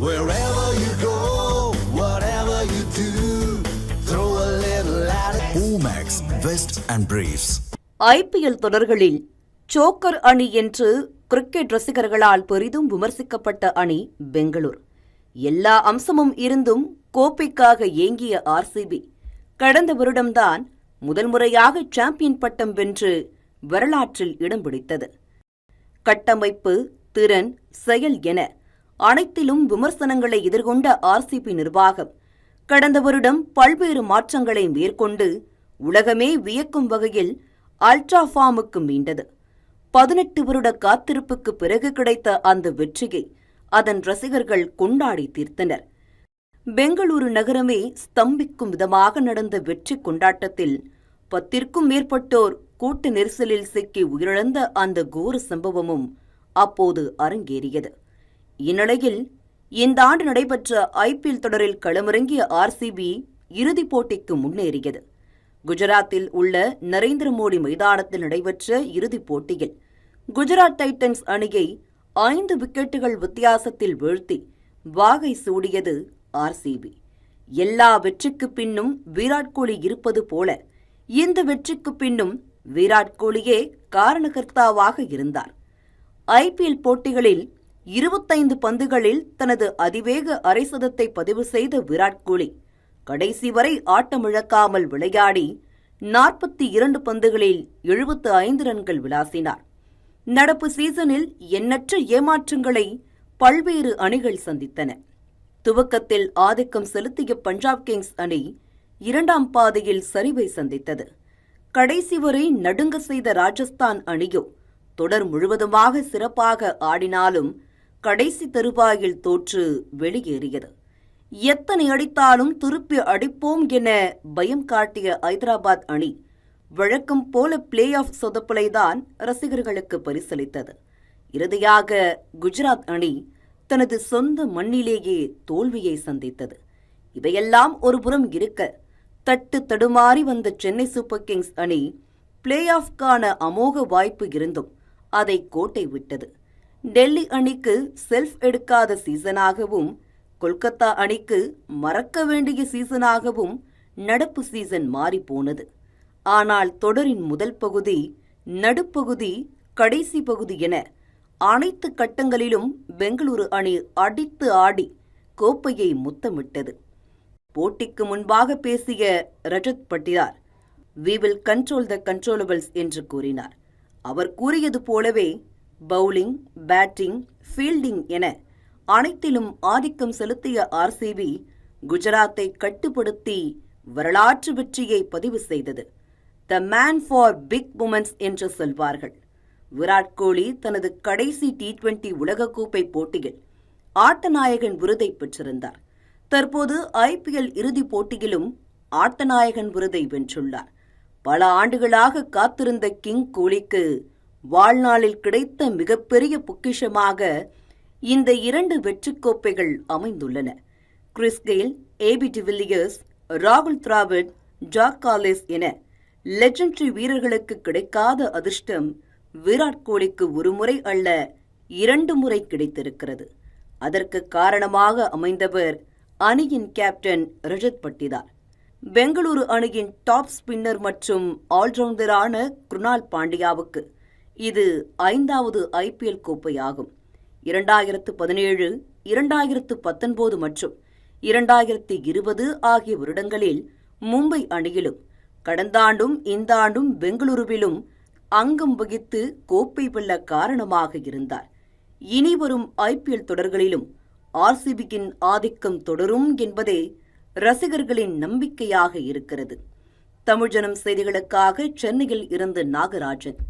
Wherever you go, whatever you do, throw a little at it. Omax, Vest and Briefs. IPL தொடர்களில் choker அணி என்று cricket ரசிகர்களால் பெரிதும் விமர்சிக்கப்பட்ட அணி பெங்களூர். எல்லா அம்சமும் இருந்தும் கோப்பைக்காக ஏங்கிய RCB கடந்த வருடம்தான் முதல் முறையாக சாம்பியன் பட்டம் வென்று வரலாற்றில் இடம் பிடித்தது. கட்டமைப்பு, திறன், செயல் என அனைத்திலும் விமர்சனங்களை எதிர்கொண்ட RCB நிர்வாகம் கடந்த வருடம் பல்வேறு மாற்றங்களை மேற்கொண்டு உலகமே வியக்கும் வகையில் அல்ட்ரா ஃபார்முக்கு மீண்டது. 18 வருட காத்திருப்புக்கு பிறகு கிடைத்த அந்த வெற்றியை அதன் ரசிகர்கள் கொண்டாடி தீர்த்தனர். பெங்களூரு நகரமே ஸ்தம்பிக்கும் விதமாக நடந்த வெற்றி கொண்டாட்டத்தில் 10க்கும் மேற்பட்டோர் கூட்ட நெரிசலில் சிக்கி உயிரிழந்த அந்த கோர சம்பவமும் அப்போது அரங்கேறியது. இந்நிலையில் இந்த ஆண்டு நடைபெற்ற IPL தொடரில் களமிறங்கிய RCB இறுதிப் போட்டிக்கு முன்னேறியது. குஜராத்தில் உள்ள நரேந்திர மோடி மைதானத்தில் நடைபெற்ற இறுதிப் போட்டியில் குஜராத் டைட்டன்ஸ் அணியை 5 விக்கெட்டுகள் வித்தியாசத்தில் வீழ்த்தி வாகை சூடியது RCB. எல்லா வெற்றிக்கு பின்னும் விராட் கோலி இருப்பது போல இந்த வெற்றிக்கு பின்னும் விராட் கோலியே காரணகர்த்தாவாக இருந்தார். IPL போட்டிகளில் 25 பந்துகளில் தனது அதிவேக அரைசதத்தை பதிவு செய்த விராட் கோலி கடைசி வரை ஆட்டமிழக்காமல் விளையாடி 42 பந்துகளில் 75 ரன்கள் விளாசினார். நடப்பு சீசனில் எண்ணற்ற ஏமாற்றங்களை பல்வேறு அணிகள் சந்தித்தன. துவக்கத்தில் ஆதிக்கம் செலுத்திய பஞ்சாப் கிங்ஸ் அணி 2ஆம் பாதியில் சரிவை சந்தித்தது. கடைசி வரை நடுங்க செய்த ராஜஸ்தான் அணியோ தொடர் முழுவதுமாக சிறப்பாக ஆடினாலும் கடைசி தருவாயில் தோற்று வெளியேறியது. எத்தனை அடித்தாலும் திருப்பி அடிப்போம் என பயம் காட்டிய ஐதராபாத் அணி வழக்கம் போல பிளே ஆஃப் சொதப்பலைதான் ரசிகர்களுக்கு பரிசளித்தது. இறுதியாக குஜராத் அணி தனது சொந்த மண்ணிலேயே தோல்வியை சந்தித்தது. இவையெல்லாம் ஒருபுறம் இருக்க, தட்டு தடுமாறி வந்த சென்னை சூப்பர் கிங்ஸ் அணி பிளே ஆஃப்கான அமோக வாய்ப்பு இருந்தும் அதை கோட்டை விட்டது. டெல்லி அணிக்கு செல்ஃப் எடுக்காத சீசனாகவும் கொல்கத்தா அணிக்கு மறக்க வேண்டிய சீசனாகவும் நடப்பு சீசன் மாறிப்போனது. ஆனால் தொடரின் முதல் பகுதி, நடுப்பகுதி, கடைசி பகுதி என அனைத்து கட்டங்களிலும் பெங்களூரு அணி அடித்து ஆடி கோப்பையை முத்தமிட்டது. போட்டிக்கு முன்பாக பேசிய Rajat Patidar, "We will control the controllables" என்று கூறினார். அவர் கூறியது போலவே பவுலிங், பேட்டிங், ஃபீல்டிங் என அனைத்திலும் ஆதிக்கம் செலுத்திய RCB குஜராத்தை கட்டுப்படுத்தி வரலாற்று வெற்றியை பதிவு செய்தது. The man for big moments என்று சொல்வார்கள். விராட் கோலி தனது கடைசி T20 உலகக்கோப்பை போட்டியில் ஆட்டநாயகன் விருதை பெற்றிருந்தார். தற்போது IPL இறுதிப் போட்டியிலும் ஆட்டநாயகன் விருதை வென்றுள்ளார். பல ஆண்டுகளாக காத்திருந்த கிங் கோலிக்கு வாழ்நாளில் கிடைத்த மிகப்பெரிய பொக்கிஷமாக இந்த 2 வெற்றிக் கோப்பைகள் அமைந்துள்ளன. கிறிஸ் கெயில், AB டிவில்லியர்ஸ், ராகுல் டிராவிட், ஜாக் காலிஸ் என லெஜெண்டரி வீரர்களுக்கு கிடைக்காத அதிர்ஷ்டம் விராட் கோலிக்கு ஒரு முறை அல்ல 2 முறை கிடைத்திருக்கிறது. அதற்கு காரணமாக அமைந்தவர் அணியின் கேப்டன் ரஜத் பட்டிதார். பெங்களூரு அணியின் டாப் ஸ்பின்னர் மற்றும் ஆல்ரவுண்டரான குருணால் பாண்டியாவுக்கு இது 5வது IPL கோப்பையாகும். 2017, 2019 மற்றும் 2020 ஆகிய வருடங்களில் மும்பை அணியிலும் கடந்த ஆண்டும் இந்த ஆண்டும் பெங்களூருவிலும் அங்கம் வகித்து கோப்பை வெல்ல காரணமாக இருந்தார். இனி வரும் IPL தொடர்களிலும் RCBயின் ஆதிக்கம் தொடரும் என்பதே ரசிகர்களின் நம்பிக்கையாக இருக்கிறது. தமிழ்ஜனம் செய்திகளுக்காக சென்னையில் இருந்து நாகராஜன்.